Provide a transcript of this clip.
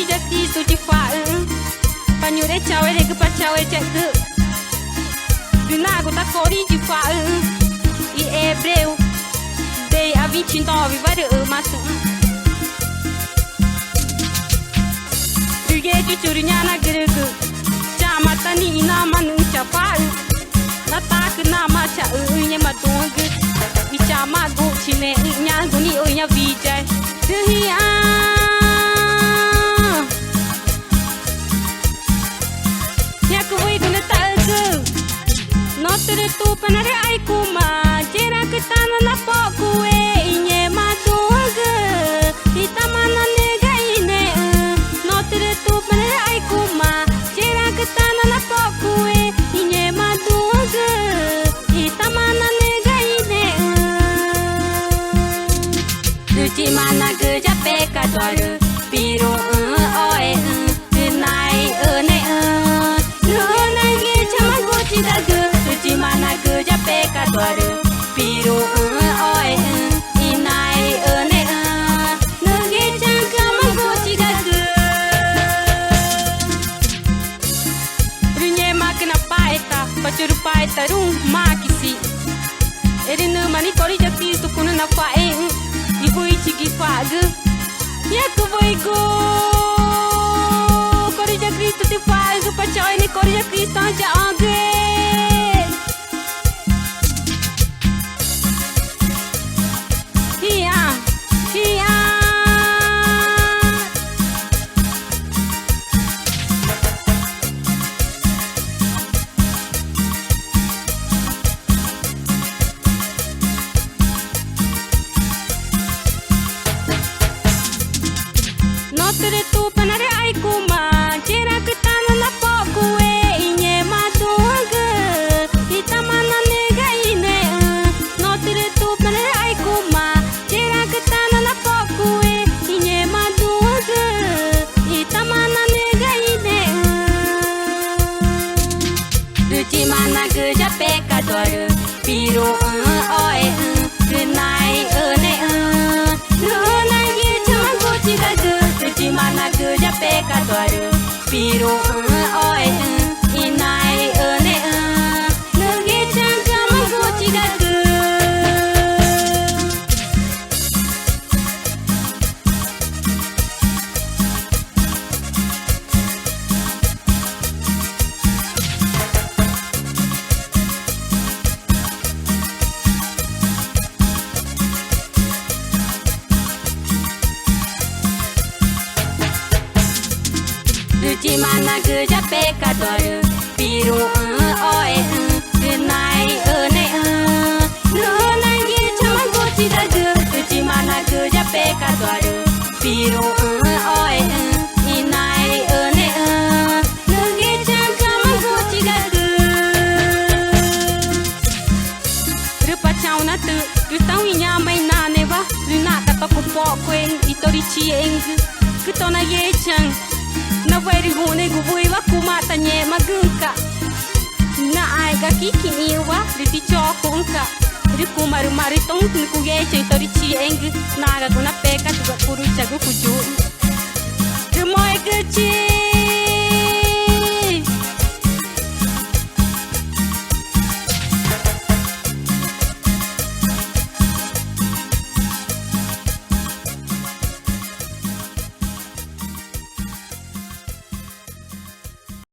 cori já Cristo te fala. Panhure tchau ele que pa tchau é tchau. Dunago da cori te fala. E hebreu dei a 29 vai mato. Duge curinya na grego. Chama tani ina manu chapal. Na tak na ma cha nya matung. I chama go chine nya guni o nya vijay. Duhia Notere tu panare ai kuma jera ke tana na poku e inye matunga ita mana nega ine Notere tu panare ai kuma jera ke tana na poku e inye matunga ita mana nega ine Duci mana ke jape kadwaru piru oe nai ne no ge chama gochi dagu Mana ke jape kadwaru piru oi inai ne nuge changa mangochi gagu Runye makna paeta pachuru paeta rum makisi Erinu mani kori jati sukuna na pae ibu ichigi fagu Yaku voigo Kori ja Cristo te fagu pachoi ni kori ja Cristo ja age Notere tu panare ai kuma jera ke tana na poku e inye matunga ita mana nega ine Notere tu panare ai kuma jera ke tana na poku e inye matunga ita mana nega ine Duci mana ke jape kadwaru piru oe nai ne no ye chama gochi dagu Mana ke jape kadwaru piru oe inai ne nuge changa mangochi dagu Duci mana ke jape kadwaru piru oe nai ne no ge chama gochi dagu Duci mana ke jape kadwaru piru oe inai ne nuge changa mangochi dagu Rupa chauna tu Rutau inya mai na ne wa Runa katoko po kwen itori chieng Kutona ye chang Na wari hune gubui wa kumata nye magunka Na ai ga kiki niwa riti chokunka Riku maru maru tong nuku geche tori chieng Naga guna peka tuga kuru chagu kuju Rumoe geche